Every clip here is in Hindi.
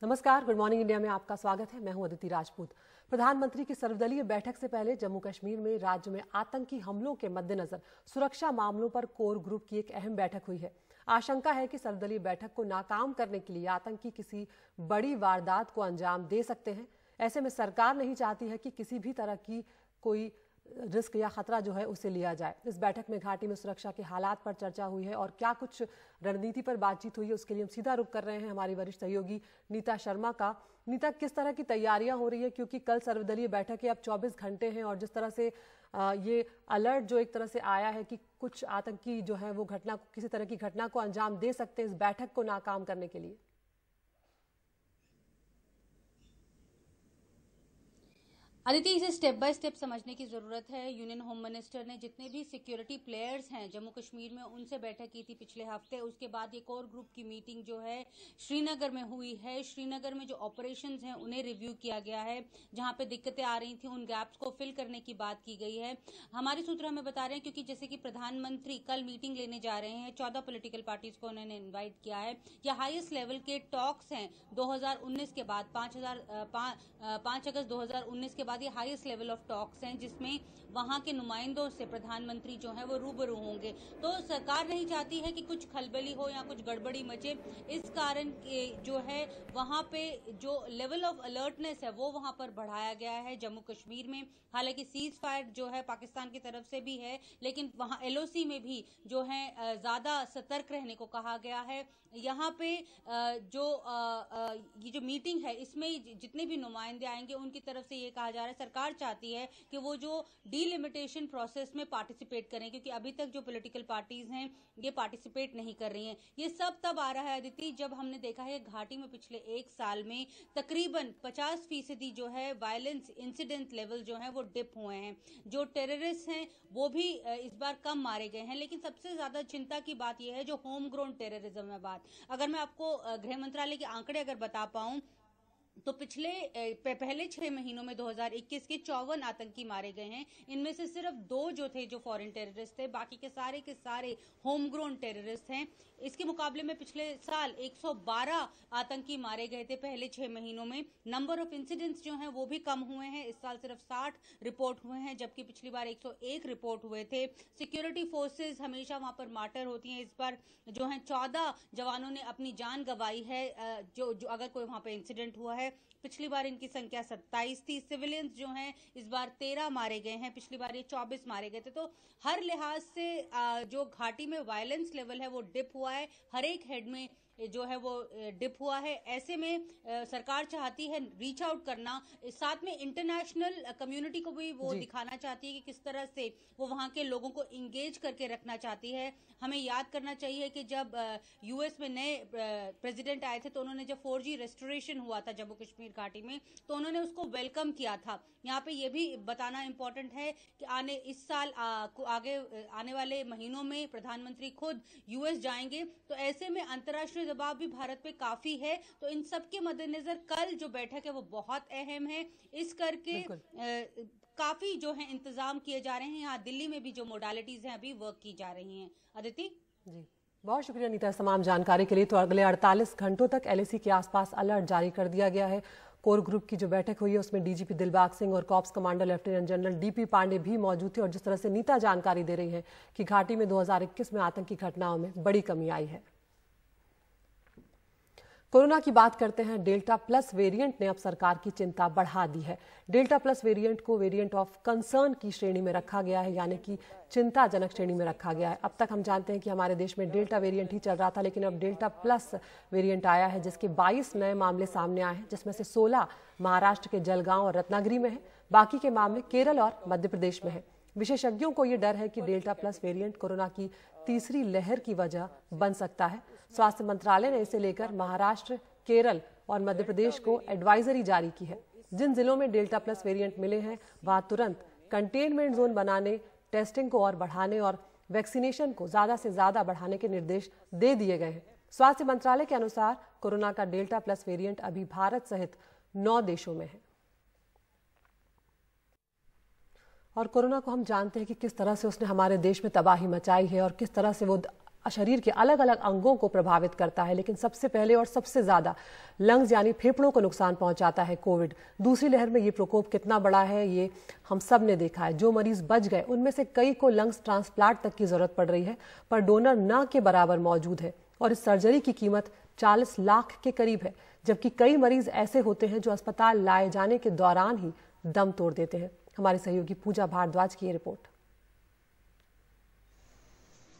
नमस्कार, गुड मॉर्निंग इंडिया में आपका स्वागत है। मैं हूं अदिति राजपूत। प्रधानमंत्री की सर्वदलीय बैठक से पहले जम्मू कश्मीर में राज्य में आतंकी हमलों के मद्देनजर सुरक्षा मामलों पर कोर ग्रुप की एक अहम बैठक हुई है। आशंका है कि सर्वदलीय बैठक को नाकाम करने के लिए आतंकी किसी बड़ी वारदात को अंजाम दे सकते हैं। ऐसे में सरकार नहीं चाहती है कि किसी भी तरह की कोई रिस्क या खतरा जो है उसे लिया जाए। इस बैठक में घाटी में सुरक्षा के हालात पर चर्चा हुई है और क्या कुछ रणनीति पर बातचीत हुई है, उसके लिए हम सीधा रुख कर रहे हैं हमारी वरिष्ठ सहयोगी नीता शर्मा का। नीता, किस तरह की तैयारियां हो रही है, क्योंकि कल सर्वदलीय बैठक है, अब 24 घंटे हैं और जिस तरह से ये अलर्ट जो एक तरह से आया है कि कुछ आतंकी जो है वो घटना किसी तरह की घटना को अंजाम दे सकते हैं इस बैठक को नाकाम करने के लिए। अदिति, इसे स्टेप बाय स्टेप समझने की जरूरत है। यूनियन होम मिनिस्टर ने जितने भी सिक्योरिटी प्लेयर्स हैं जम्मू कश्मीर में उनसे बैठक की थी पिछले हफ्ते। उसके बाद ये कोर ग्रुप की मीटिंग जो है श्रीनगर में हुई है। श्रीनगर में जो ऑपरेशंस हैं उन्हें रिव्यू किया गया है। जहां पे दिक्कतें आ रही थी उन गैप्स को फिल करने की बात की गई है। हमारे सूत्र हमें बता रहे हैं, क्योंकि जैसे कि प्रधानमंत्री कल मीटिंग लेने जा रहे हैं, 14 पोलिटिकल पार्टीज को उन्होंने इन्वाइट किया है। यह हाईएस्ट लेवल के टॉक्स हैं 2019 के बाद, 5 अगस्त 2019 के बाद ये हाईएस्ट लेवल ऑफ टॉक्स हैं, जिसमें वहां के नुमाइंदों से प्रधानमंत्री जो है वो रूबरू होंगे। तो सरकार नहीं चाहती है कि कुछ खलबली हो या कुछ गड़बड़ी मचे। इस कारण जो है वहां पे जो लेवल ऑफ अलर्टनेस है वो वहां पर बढ़ाया गया है जम्मू कश्मीर में। हालांकि सीज फायर जो है पाकिस्तान की तरफ से भी है, लेकिन वहां एलओसी में भी जो है ज्यादा सतर्क रहने को कहा गया है। यहाँ पे ये जो मीटिंग है इसमें जितने भी नुमाइंदे आएंगे उनकी तरफ से ये कहा जा रहा है, सरकार चाहती है कि वो जो डीलिमिटेशन प्रोसेस में पार्टिसिपेट करें, क्योंकि अभी तक जो पॉलिटिकल पार्टीज हैं ये पार्टिसिपेट नहीं कर रही हैं। ये सब तब आ रहा है अदिति, जब हमने देखा है घाटी में पिछले एक साल में तकरीबन 50% जो है वायलेंस इंसिडेंट लेवल जो है वो डिप हुए हैं। जो टेररिस्ट हैं वो भी इस बार कम मारे गए हैं। लेकिन सबसे ज्यादा चिंता की बात यह है जो होम ग्रोन टेररिज्म है बात। अगर मैं आपको गृह मंत्रालय के आंकड़े अगर बता पाऊं तो पहले 6 महीनों में 2021 के 54 आतंकी मारे गए हैं। इनमें से सिर्फ 2 जो थे जो फॉरेन टेररिस्ट थे, बाकी के सारे होम ग्रोन टेररिस्ट हैं। इसके मुकाबले में पिछले साल 112 आतंकी मारे गए थे पहले 6 महीनों में। नंबर ऑफ इंसिडेंट्स जो हैं वो भी कम हुए हैं। इस साल सिर्फ 60 रिपोर्ट हुए हैं, जबकि पिछली बार 101 रिपोर्ट हुए थे। सिक्योरिटी फोर्सेस हमेशा वहां पर मार्टर होती हैं। इस बार जो है 14 जवानों ने अपनी जान गंवाई है जो अगर कोई वहां पर इंसिडेंट हुआ है। पिछली बार इनकी संख्या 27 थी। सिविलियंस जो हैं इस बार 13 मारे गए हैं, पिछली बार ये 24 मारे गए थे। तो हर लिहाज से जो घाटी में वायलेंस लेवल है वो डिप हुआ है, हर एक हेड में जो है वो डिप हुआ है। ऐसे में सरकार चाहती है रीच आउट करना, साथ में इंटरनेशनल कम्युनिटी को भी वो दिखाना चाहती है कि किस तरह से वो वहां के लोगों को इंगेज करके रखना चाहती है। हमें याद करना चाहिए कि जब यूएस में नए प्रेसिडेंट आए थे तो उन्होंने जब 4G रेस्टोरेशन हुआ था जम्मू कश्मीर घाटी में तो उन्होंने उसको वेलकम किया था। यहाँ पे ये भी बताना इम्पोर्टेंट है कि इस साल आगे आने वाले महीनों में प्रधानमंत्री खुद यूएस जाएंगे, तो ऐसे में अंतर्राष्ट्रीय दबाव भी भारत पे काफी है। तो इन सब के मद्देनजर कल जो बैठक है वो बहुत अहम है। इस करके काफी जो है इंतजाम किए जा रहे हैं। यहाँ दिल्ली में भी जो मोडालिटीज हैं अभी वर्क की जा रही हैं। अदिति जी, बहुत शुक्रिया नीता तमाम जानकारी के लिए। तो अगले 48 घंटों तक एलएसी के आसपास अलर्ट जारी कर दिया गया है। कोर ग्रुप की जो बैठक हुई है उसमें डीजीपी दिलबाग सिंह और corps commander lieutenant general DP Pandey भी मौजूद थे। और जिस तरह से नीता जानकारी दे रही है कि घाटी में 2021 में आतंकी घटनाओं में बड़ी कमी आई है। कोरोना की बात करते हैं। डेल्टा प्लस वेरिएंट ने अब सरकार की चिंता बढ़ा दी है। डेल्टा प्लस वेरिएंट को वेरिएंट ऑफ कंसर्न की श्रेणी में रखा गया है, यानी कि चिंताजनक श्रेणी में रखा गया है। अब तक हम जानते हैं कि हमारे देश में डेल्टा वेरिएंट ही चल रहा था, लेकिन अब डेल्टा प्लस वेरिएंट आया है जिसके 22 नए मामले सामने आए हैं, जिसमें से 16 महाराष्ट्र के जलगांव और रत्नागिरी में है। बाकी के मामले केरल और मध्य प्रदेश में है। विशेषज्ञों को यह डर है कि डेल्टा प्लस वेरिएंट कोरोना की तीसरी लहर की वजह बन सकता है। स्वास्थ्य मंत्रालय ने इसे लेकर महाराष्ट्र, केरल और मध्य प्रदेश को एडवाइजरी जारी की है। जिन जिलों में डेल्टा प्लस वेरिएंट मिले हैं वहां तुरंत कंटेनमेंट जोन बनाने, टेस्टिंग को और बढ़ाने और वैक्सीनेशन को ज्यादा से ज्यादा बढ़ाने के निर्देश दे दिए गए हैं। स्वास्थ्य मंत्रालय के अनुसार कोरोना का डेल्टा प्लस वेरिएंट अभी भारत सहित 9 देशों में है। और कोरोना को हम जानते हैं कि किस तरह से उसने हमारे देश में तबाही मचाई है और किस तरह से वो शरीर के अलग अलग अंगों को प्रभावित करता है, लेकिन सबसे पहले और सबसे ज्यादा लंग्स यानी फेफड़ों को नुकसान पहुंचाता है कोविड। दूसरी लहर में ये प्रकोप कितना बड़ा है ये हम सब ने देखा है। जो मरीज बच गए उनमें से कई को लंग्स ट्रांसप्लांट तक की जरूरत पड़ रही है, पर डोनर न के बराबर मौजूद है और इस सर्जरी की कीमत 40 लाख के करीब है, जबकि कई मरीज ऐसे होते हैं जो अस्पताल लाए जाने के दौरान ही दम तोड़ देते हैं। हमारी सहयोगी पूजा भारद्वाज की ये रिपोर्ट।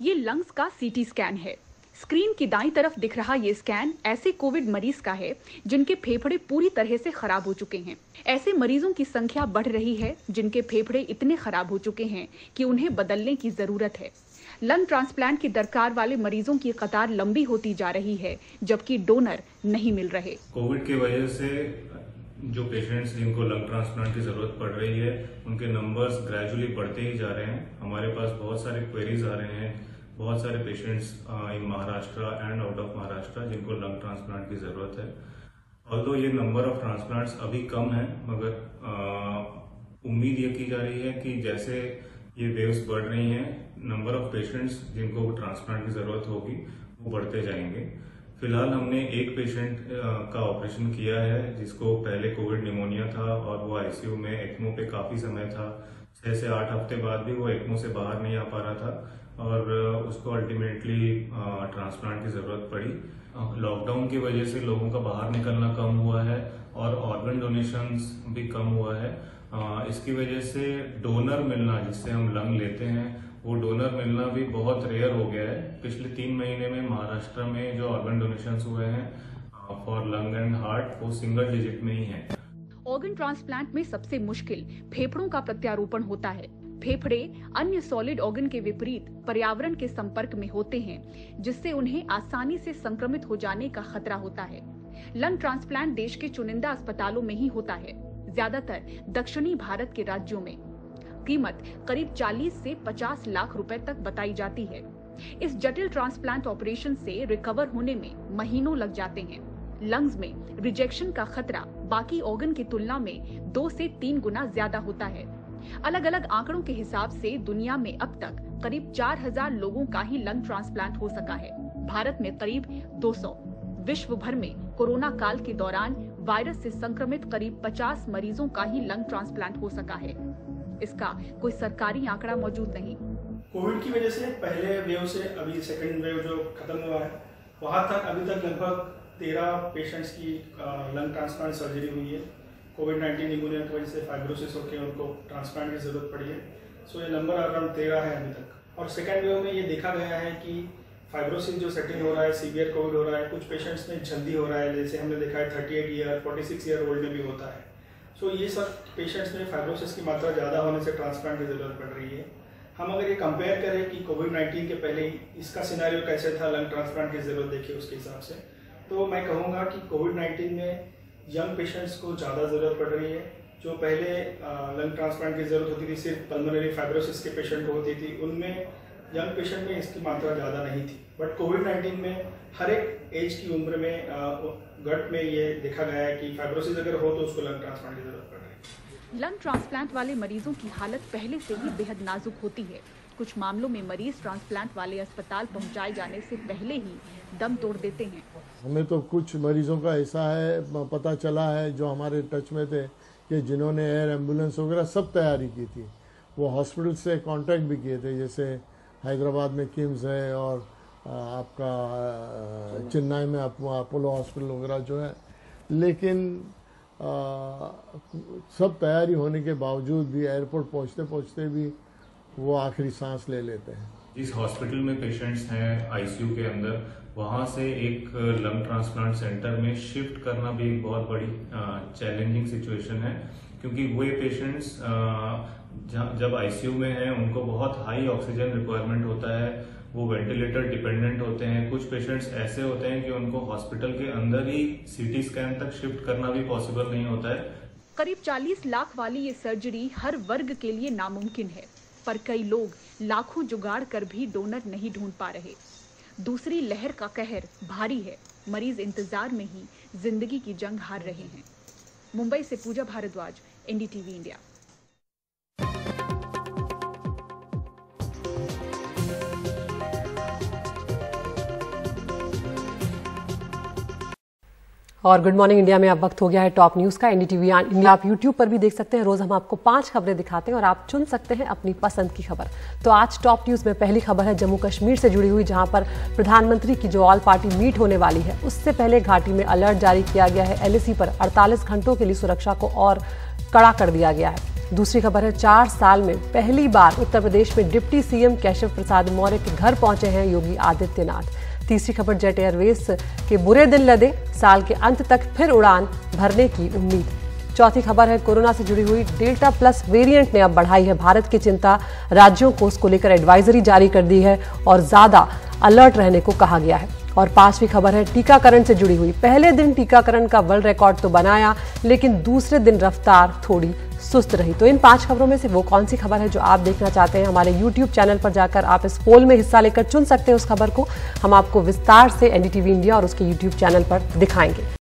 ये लंग्स का सीटी स्कैन है। स्क्रीन की दाईं तरफ दिख रहा ये स्कैन ऐसे कोविड मरीज का है जिनके फेफड़े पूरी तरह से खराब हो चुके हैं। ऐसे मरीजों की संख्या बढ़ रही है जिनके फेफड़े इतने खराब हो चुके हैं कि उन्हें बदलने की जरूरत है। लंग ट्रांसप्लांट की दरकार वाले मरीजों की कतार लंबी होती जा रही है, जबकि डोनर नहीं मिल रहे। कोविड की वजह से जो पेशेंट्स जिनको लंग ट्रांसप्लांट की जरूरत पड़ रही है उनके नंबर्स ग्रेजुअली बढ़ते ही जा रहे हैं। हमारे पास बहुत सारे क्वेरीज आ रहे हैं, बहुत सारे patients in Maharashtra and out of Maharashtra जिनको लंग ट्रांसप्लांट की जरूरत है। ऑल्दो ये नंबर ऑफ ट्रांसप्लांट्स अभी कम है, मगर उम्मीद ये की जा रही है कि जैसे ये वेव्स बढ़ रही हैं, नंबर ऑफ पेशेंट्स जिनको ट्रांसप्लांट की जरूरत होगी वो बढ़ते जाएंगे। फिलहाल हमने एक पेशेंट का ऑपरेशन किया है जिसको पहले कोविड निमोनिया था और वो आईसीयू में एक्मो पे काफी समय था। 6 से 8 हफ्ते बाद भी वो एक्मो से बाहर नहीं आ पा रहा था और उसको अल्टीमेटली ट्रांसप्लांट की जरूरत पड़ी। लॉकडाउन की वजह से लोगों का बाहर निकलना कम हुआ है और ऑर्गन डोनेशंस भी कम हुआ है। इसकी वजह से डोनर मिलना, जिससे हम लंग लेते हैं, वो डोनर मिलना भी बहुत रेयर हो गया है। पिछले 3 महीने में महाराष्ट्र में जो ऑर्गन डोनेशंस हुए हैं फॉर लंग एंड हार्ट वो सिंगल डिजिट में ही है। ऑर्गन ट्रांसप्लांट में सबसे मुश्किल फेफड़ों का प्रत्यारोपण होता है। फेफड़े अन्य सॉलिड ऑर्गन के विपरीत पर्यावरण के संपर्क में होते हैं, जिससे उन्हें आसानी से संक्रमित हो जाने का खतरा होता है। लंग ट्रांसप्लांट देश के चुनिंदा अस्पतालों में ही होता है, ज्यादातर दक्षिणी भारत के राज्यों में। कीमत करीब 40 से 50 लाख रुपए तक बताई जाती है। इस जटिल ट्रांसप्लांट ऑपरेशन से रिकवर होने में महीनों लग जाते हैं। लंग्स में रिजेक्शन का खतरा बाकी ऑर्गन की तुलना में 2 से 3 गुना ज्यादा होता है। अलग अलग आंकड़ों के हिसाब से दुनिया में अब तक करीब 4000 लोगों का ही लंग ट्रांसप्लांट हो सका है। भारत में करीब 200। विश्व भर में कोरोना काल के दौरान वायरस से संक्रमित करीब 50 मरीजों का ही लंग ट्रांसप्लांट हो सका है। इसका कोई सरकारी आंकड़ा मौजूद नहीं। कोविड की वजह से पहले वेव से अभी सेकंड वेव जो खत्म हुआ है वहां तक अभी तक लगभग 13 पेशेंट्स की लंग ट्रांसप्लांट सर्जरी हुई है। कोविड-19 निमोनिया की वजह से फाइब्रोसिस होकर उनको ट्रांसप्लांट की जरूरत पड़ी है। सो ये नंबर अराउंड 13 है अभी तक। और सेकेंड वेव में ये देखा गया है कि फाइब्रोसिस जो सेटिंग हो रहा है, सीवियर कोविड हो रहा है, कुछ पेशेंट्स में जल्दी हो रहा है, जैसे हमने देखा है 38 ईयर 46 ईयर ओल्ड में भी होता है। सो ये सब पेशेंट्स में फाइब्रोसिस की मात्रा ज़्यादा होने से ट्रांसप्लांट की जरूरत पड़ रही है। हम अगर ये कंपेयर करें कि कोविड-19 के पहले इसका सिनेरियो कैसे था, लंग ट्रांसप्लांट की जरूरत देखिए उसके हिसाब से, तो मैं कहूँगा कि कोविड-19 में यंग पेशेंट्स को ज़्यादा ज़रूरत पड़ रही है। जो पहले लंग ट्रांसप्लांट की ज़रूरत होती थी सिर्फ पल्मोनरी फाइब्रोसिस के पेशेंट को होती थी, उनमें यंग पेशेंट में इसकी मात्रा ज़्यादा नहीं थी। बट कोविड-19 में हर एक एज की उम्र में गट में ये देखा गया है कि फाइब्रोसिस अगर हो तो उसको लंग ट्रांसप्लांट की जरूरत पड़ रही है। लंग ट्रांसप्लांट वाले मरीजों की हालत पहले से ही बेहद नाजुक होती है। कुछ मामलों में मरीज ट्रांसप्लांट वाले अस्पताल पहुंचाए जाने से पहले ही दम तोड़ देते हैं। हमें तो कुछ मरीजों का ऐसा है पता चला है जो हमारे टच में थे कि जिन्होंने एयर एम्बुलेंस वगैरह सब तैयारी की थी, वो हॉस्पिटल से कांटेक्ट भी किए थे, जैसे हैदराबाद में किम्स है और आपका चेन्नई में अपोलो हॉस्पिटल वगैरह जो है, लेकिन सब तैयारी होने के बावजूद भी एयरपोर्ट पहुंचते पहुंचते भी वो आखिरी सांस ले लेते हैं। जिस हॉस्पिटल में पेशेंट्स हैं आईसीयू के अंदर, वहां से एक लंग ट्रांसप्लांट सेंटर में शिफ्ट करना भी एक बहुत बड़ी चैलेंजिंग सिचुएशन है, क्योंकि वे पेशेंट्स जब आईसीयू में हैं उनको बहुत हाई ऑक्सीजन रिक्वायरमेंट होता है, वो वेंटिलेटर डिपेंडेंट होते हैं। कुछ पेशेंट्स ऐसे होते हैं कि उनको हॉस्पिटल के अंदर ही सीटी स्कैन तक शिफ्ट करना भी पॉसिबल नहीं होता है। करीब 40 लाख वाली ये सर्जरी हर वर्ग के लिए नामुमकिन है, पर कई लोग लाखों जुगाड़ कर भी डोनर नहीं ढूंढ पा रहे। दूसरी लहर का कहर भारी है, मरीज इंतजार में ही जिंदगी की जंग हार रहे हैं। मुंबई से पूजा भारद्वाज, एनडीटीवी इंडिया। और गुड मॉर्निंग इंडिया में अब वक्त हो गया है टॉप न्यूज का। एनडीटीवी इंडिया आप यूट्यूब पर भी देख सकते हैं। रोज हम आपको 5 खबरें दिखाते हैं और आप चुन सकते हैं अपनी पसंद की खबर। तो आज टॉप न्यूज में पहली खबर है जम्मू कश्मीर से जुड़ी हुई, जहां पर प्रधानमंत्री की जो ऑल पार्टी मीट होने वाली है उससे पहले घाटी में अलर्ट जारी किया गया है। एलएसी पर 48 घंटों के लिए सुरक्षा को और कड़ा कर दिया गया है। दूसरी खबर है 4 साल में पहली बार उत्तर प्रदेश में डिप्टी सीएम केशव प्रसाद मौर्य के घर पहुंचे हैं योगी आदित्यनाथ। तीसरी खबर जेट एयरवेज के बुरे दिन लदे, साल के अंत तक फिर उड़ान भरने की उम्मीद। चौथी खबर है कोरोना से जुड़ी हुई, डेल्टा प्लस वेरिएंट ने अब बढ़ाई है भारत की चिंता, राज्यों को उसको लेकर एडवाइजरी जारी कर दी है और ज्यादा अलर्ट रहने को कहा गया है। और पांचवी खबर है टीकाकरण से जुड़ी हुई, पहले दिन टीकाकरण का वर्ल्ड रिकॉर्ड तो बनाया लेकिन दूसरे दिन रफ्तार थोड़ी सुस्त रही। तो इन 5 खबरों में से वो कौन सी खबर है जो आप देखना चाहते हैं, हमारे YouTube चैनल पर जाकर आप इस पोल में हिस्सा लेकर चुन सकते हैं उस खबर को। हम आपको विस्तार से एनडीटीवी इंडिया और उसके YouTube चैनल पर दिखाएंगे।